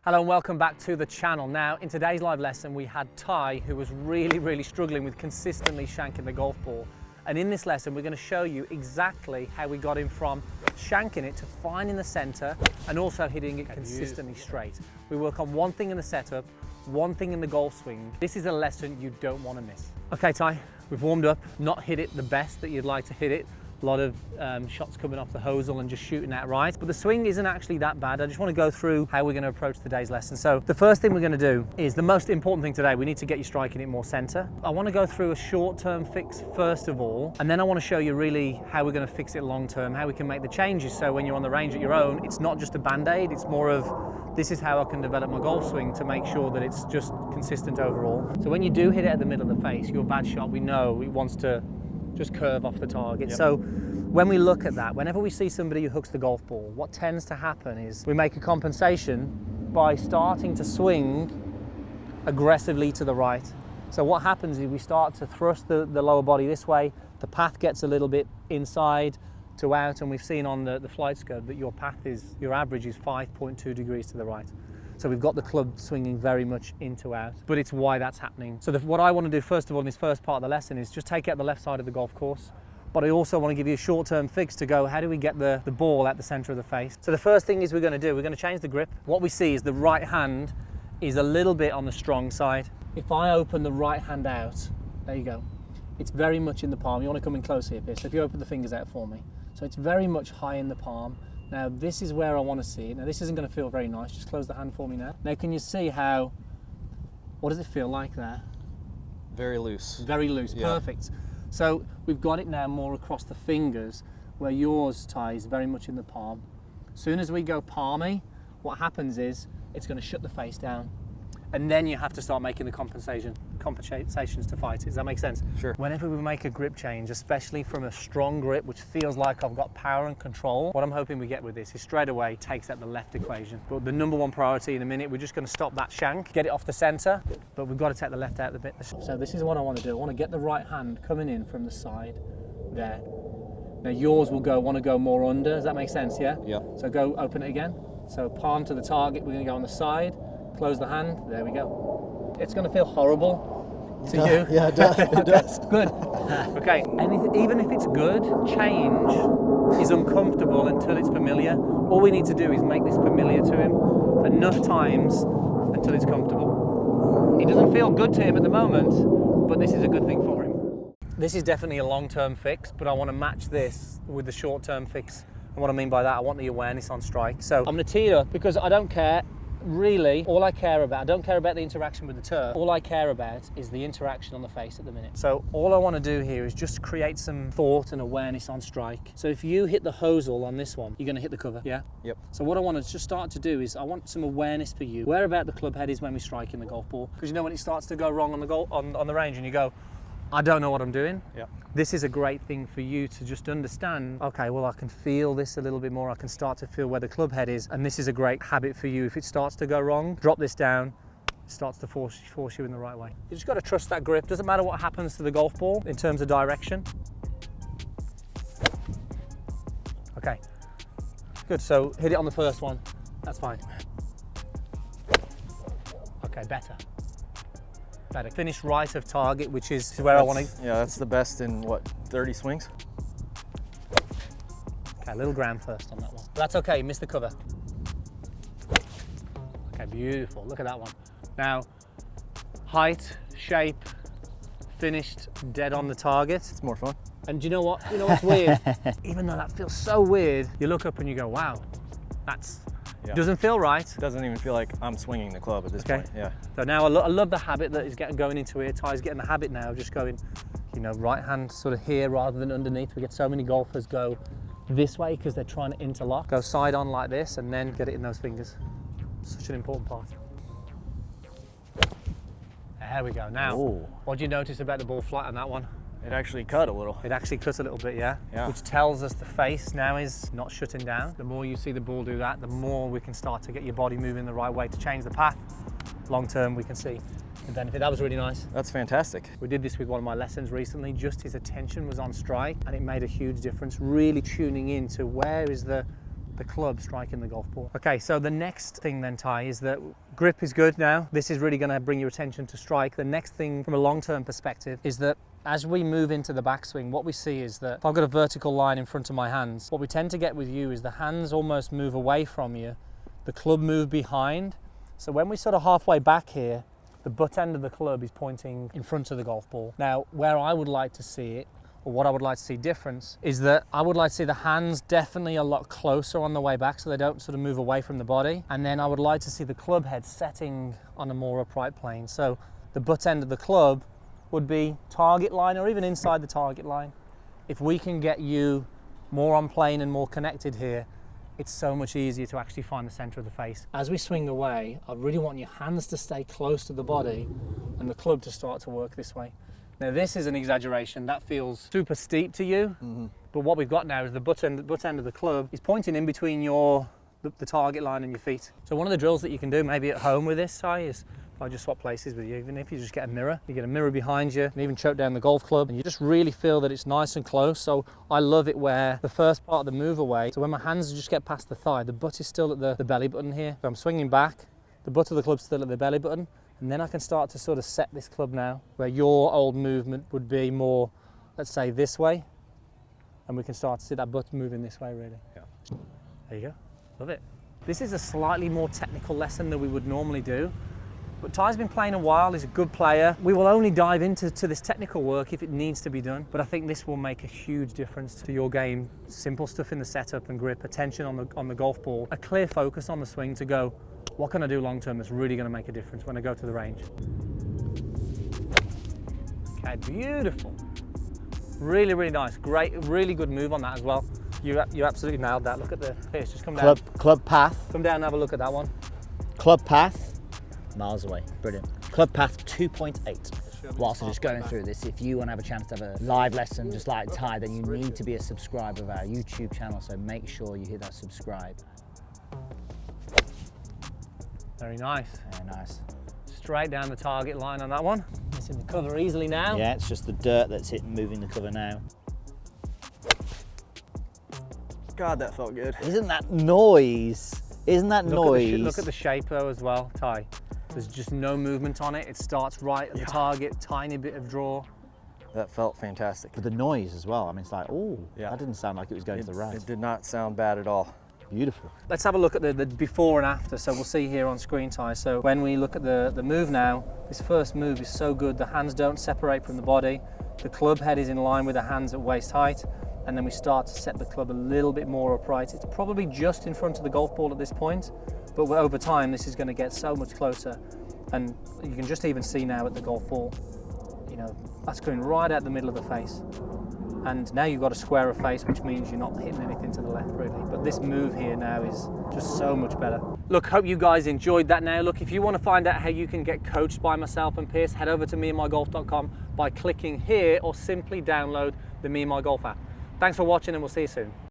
Hello and welcome back to the channel. Now, in today's live lesson, we had Ty, who was really struggling with consistently shanking the golf ball. And in this lesson, we're going to show you exactly how we got him from shanking it to finding the center and also hitting it consistently straight. We work on one thing in the setup, one thing in the golf swing. This is a lesson you don't want to miss. Okay, Ty, we've warmed up, not hit it the best that you'd like to hit it. A lot of shots coming off the hosel and just shooting that right. But the swing isn't actually that bad. I just want to go through how we're going to approach today's lesson. So the first thing we're going to do is the most important thing today. We need to get you striking it more center. I want to go through a short-term fix first of all, and then I want to show you really how we're going to fix it long-term, how we can make the changes so when you're on the range at your own, it's not just a band-aid, it's more of this is how I can develop my golf swing to make sure that it's just consistent overall. So when you do hit it at the middle of the face, your bad shot, we know it wants to just curve off the target. Yep. So when we look at that, whenever we see somebody who hooks the golf ball, what tends to happen is we make a compensation by starting to swing aggressively to the right. So what happens is we start to thrust the lower body this way, the path gets a little bit inside to out, and we've seen on the flight scope that your average is 5.2 degrees to the right. So we've got the club swinging very much in to out, but it's why that's happening. So what I want to do first of all in this first part of the lesson is just take out the left side of the golf course, but I also want to give you a short-term fix to go, how do we get the ball at the center of the face? So the first thing is we're going to change the grip. What we see is the right hand is a little bit on the strong side. If I open the right hand out, there you go, it's very much in the palm. You want to come in close here, Pierce. So if you open the fingers out for me. So it's very much high in the palm. Now this is where I want to see it. Now this isn't going to feel very nice. Just close the hand for me now. Now can you see what does it feel like there? Very loose. Very loose, yeah. Perfect. So we've got it now more across the fingers where yours, Ty, is very much in the palm. As soon as we go palmy, what happens is it's going to shut the face down. And then you have to start making the compensations to fight it. Does that make sense? Sure. Whenever we make a grip change, especially from a strong grip, which feels like I've got power and control, what I'm hoping we get with this is straight away takes out the left equation. But the number one priority in a minute, we're just going to stop that shank, get it off the center, but we've got to take the left out a bit. So this is what I want to do. I want to get the right hand coming in from the side there. Now yours will want to go more under. Does that make sense? Yeah? Yeah. So go open it again. So palm to the target, we're going to go on the side. Close the hand, there we go. It's going to feel horrible to you. Yeah, it does. It does. Good. Okay, and even if it's good, change is uncomfortable until it's familiar. All we need to do is make this familiar to him enough times until it's comfortable. It doesn't feel good to him at the moment, but this is a good thing for him. This is definitely a long-term fix, but I want to match this with the short-term fix. And what I mean by that, I want the awareness on strike. So I'm going to tee it up because I don't care. Really, all I care about, I don't care about the interaction with the turf. All I care about is the interaction on the face at the minute. So all I want to do here is just create some thought and awareness on strike. So if you hit the hosel on this one, you're going to hit the cover, yeah? Yep. So what I want to just start to do is I want some awareness for you. Where about the club head is when we strike in the golf ball? Because you know when it starts to go wrong on the range and you go, I don't know what I'm doing. Yeah. This is a great thing for you to just understand, okay, well, I can feel this a little bit more. I can start to feel where the club head is. And this is a great habit for you. If it starts to go wrong, drop this down. It starts to force you in the right way. You just got to trust that grip. Doesn't matter what happens to the golf ball in terms of direction. Okay, good. So hit it on the first one. That's fine. Okay, better. Finish right of target, which is where I want to. Yeah, that's the best in what, 30 swings? Okay, a little ground first on that one. But that's okay, missed the cover. Okay, beautiful. Look at that one. Now, height, shape, finished dead on the target. It's more fun. And do you know what? You know what's weird? Even though that feels so weird, you look up and you go, wow, that's. Yeah. Doesn't feel right. It doesn't even feel like I'm swinging the club at this point. Yeah. So now I love the habit that is going into here. Ty's getting the habit now of just going, you know, right hand sort of here rather than underneath. We get so many golfers go this way because they're trying to interlock. Go side on like this and then get it in those fingers. Such an important part. There we go. Now, what do you notice about the ball flight on that one? It actually cut a little. It actually cut a little bit, yeah? Yeah. Which tells us the face now is not shutting down. The more you see the ball do that, the more we can start to get your body moving the right way to change the path. Long term, we can see the benefit. That was really nice. That's fantastic. We did this with one of my lessons recently. Just his attention was on strike and it made a huge difference. Really tuning in to where is the the club striking the golf ball. Okay, so the next thing then, Ty, is that grip is good now. This is really going to bring your attention to strike. The next thing from a long-term perspective is that as we move into the backswing, what we see is that if I've got a vertical line in front of my hands, what we tend to get with you is the hands almost move away from you, the club move behind. So when we're sort of halfway back here, the butt end of the club is pointing in front of the golf ball. Now, where I would like to see it, or what I would like to see difference, is that I would like to see the hands definitely a lot closer on the way back so they don't sort of move away from the body. And then I would like to see the club head setting on a more upright plane. So the butt end of the club would be target line or even inside the target line. If we can get you more on plane and more connected here, it's so much easier to actually find the center of the face. As we swing away, I really want your hands to stay close to the body and the club to start to work this way. Now this is an exaggeration, that feels super steep to you, but what we've got now is the butt end of the club is pointing in between the target line and your feet. So one of the drills that you can do maybe at home with this, Si, is if I just swap places with you, even if you just get a mirror, you get a mirror behind you and even choke down the golf club and you just really feel that it's nice and close. So I love it where the first part of the move away, so when my hands just get past the thigh, the butt is still at the belly button here. So I'm swinging back, the butt of the club's still at the belly button, and then I can start to sort of set this club now, where your old movement would be more, let's say this way, and we can start to see that butt moving this way really. Yeah. There you go, love it. This is a slightly more technical lesson than we would normally do, but Ty's been playing a while, he's a good player. We will only dive into this technical work if it needs to be done, but I think this will make a huge difference to your game. Simple stuff in the setup and grip, attention on the golf ball, a clear focus on the swing to go, what can I do long term that's really going to make a difference when I go to the range? Okay, beautiful. Really, really nice. Great, really good move on that as well. You absolutely nailed that. Look at the, here, just come down. Club path. Come down and have a look at that one. Club path, miles away. Brilliant. Club path 2.8. Whilst I'm just going through this, if you want to have a chance to have a live lesson just like Ty, then you need to be a subscriber of our YouTube channel, so make sure you hit that subscribe. Very nice. Very nice. Straight down the target line on that one. It's in the cover easily now. Yeah, it's just the dirt that's moving the cover now. God, that felt good. Isn't that noise? Isn't that noise? Look at the shape though as well, Ty. There's just no movement on it. It starts right at the target, tiny bit of draw. That felt fantastic. But the noise as well. I mean, it's like, oh, yeah. That didn't sound like it was going to the right. It did not sound bad at all. Beautiful. Let's have a look at the before and after. So we'll see here on screen, Ty. So when we look at the move now, this first move is so good. The hands don't separate from the body. The club head is in line with the hands at waist height. And then we start to set the club a little bit more upright. It's probably just in front of the golf ball at this point, but over time this is going to get so much closer. And you can just even see now at the golf ball, you know, that's going right at the middle of the face. And now you've got a squarer face, which means you're not hitting anything to the left really. But this move here now is just so much better. Look, hope you guys enjoyed that now. Look, if you want to find out how you can get coached by myself and Pierce, head over to meandmygolf.com by clicking here or simply download the Me and My Golf app. Thanks for watching and we'll see you soon.